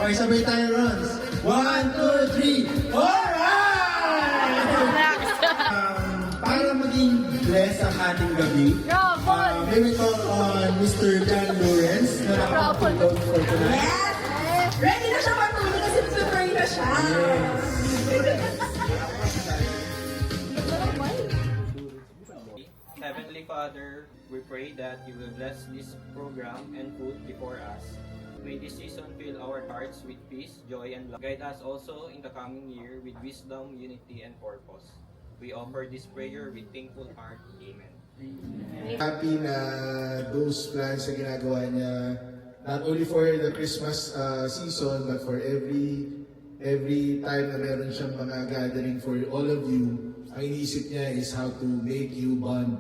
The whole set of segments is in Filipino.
Okay, sabay tayo runs. 1, 2, 3, alright! Para maging blessed ang ating gabi, may we call on Mr. John Lawrence na nakapag-upload for tonight. Yes! Ready na siya matulog kasi nag-pray na siya. Heavenly Father, we pray that you will bless this program and food before us. May this season fill our hearts with peace, joy, and love. Guide us also in the coming year with wisdom, unity, and purpose. We offer this prayer with thankful heart. Amen. Happy na those plans na ginagawa niya, not only for the Christmas season, but for every time na meron siyang mga gathering for all of you. Ang iniisip niya is how to make you bond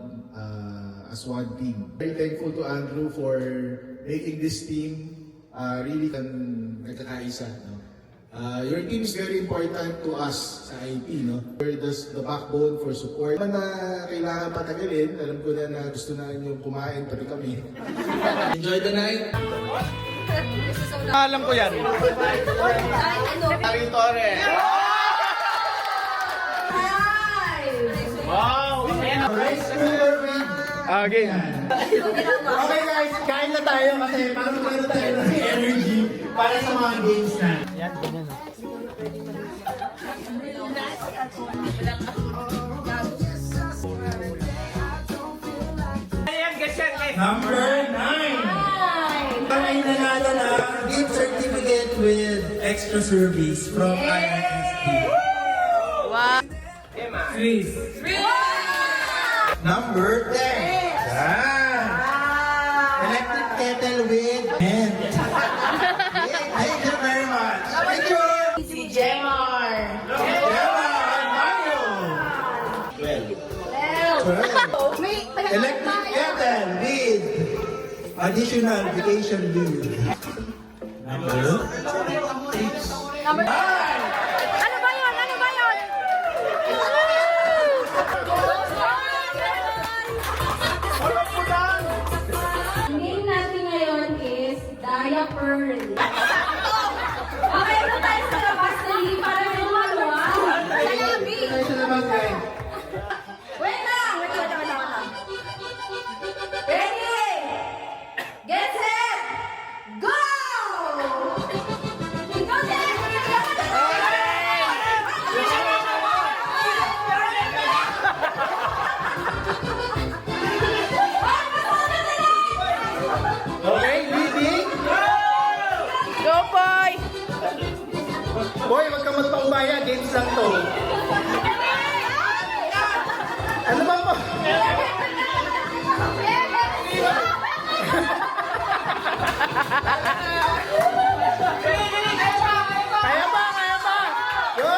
as one team. Very thankful to Andrew for making this team really nagkakaisa. No? Your team is very important to us sa IP. No? You're the backbone for support. Naman na kailangan patagalin, alam ko na gusto na yung kumain, pati kami. Enjoy the night! Alam ko yan. Ari Torres. Wow! Okay. Okay guys, kain na tayo kasi para meron tayo ng energy para sa mga games na. Yan, ganyan. Number 9! Ang ay nanalo na gift certificate with extra service from IIST. Wow! Chris. Number 10. Yan. Electric kettle with hand. Thank you very much. Thank you. Si Jemar. Jemar Mario. 12. May Electric kettle with additional vacation leave. Number 6. Number 9. Ano ba yun? Ano ba yun? Ang game natin ngayon is Daya Pearl. Okay, ito tayo sa labas na para may lumaluwa. Sa labi. Tayo sa labas, guys. Wait lang. Ready? Get set. Go! Go, Jen! Okay, leading. Go, boy! Boy, wag ka magpaumbaya. Games lang to. Ano ba po? Kaya ba? Go!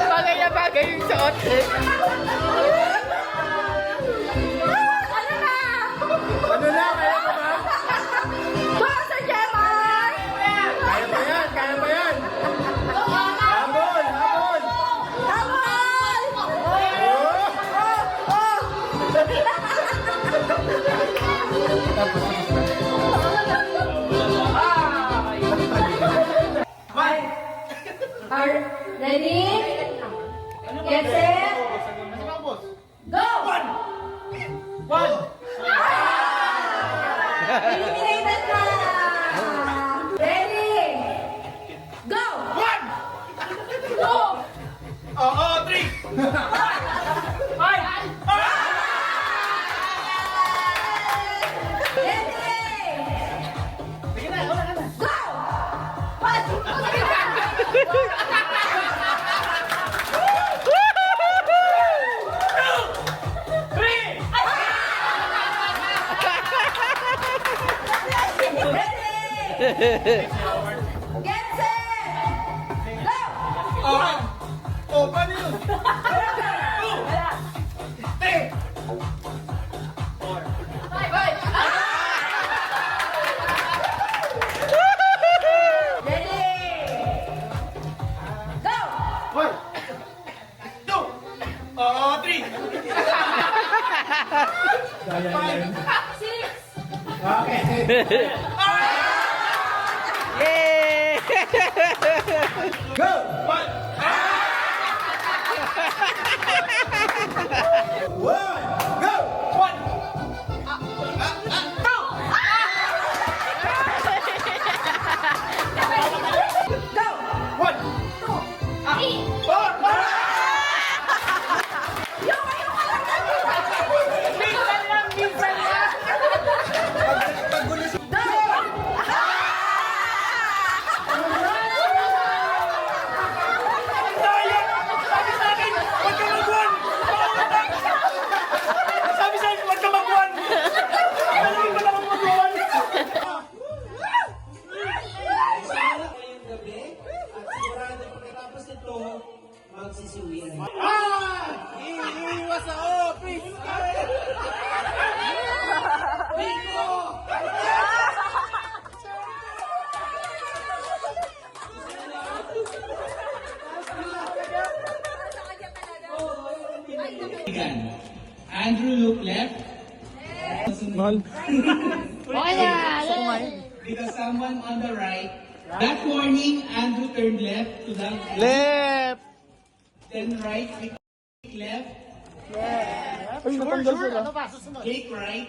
Bagay na bagay yung suot. Ano na? Kaya ba ba? Go, Sir Jemar! Kaya ba yan? Kaya ba yan? Habol! Habol! Habol! Ready? Get set? Go! Eliminated na! Ready? Go! Go! Oo, 3! Get set! Go! Oh, paano yun? Wala. Yay! Go! One! One! Go! One! Go! One! Four! Minsan lang, minsan lang! Sabi sa akin, huwag ka mag-one! Sabi sa akin, huwag ka mag-one! Alam ko na mag-one! Ngayong gabi at sigurado pagkatapos nito magsisiwian. Iiwas ako, please! Andrew look left. Because someone on the right. That morning, Andrew turned left to the Left! then right, click left, click right.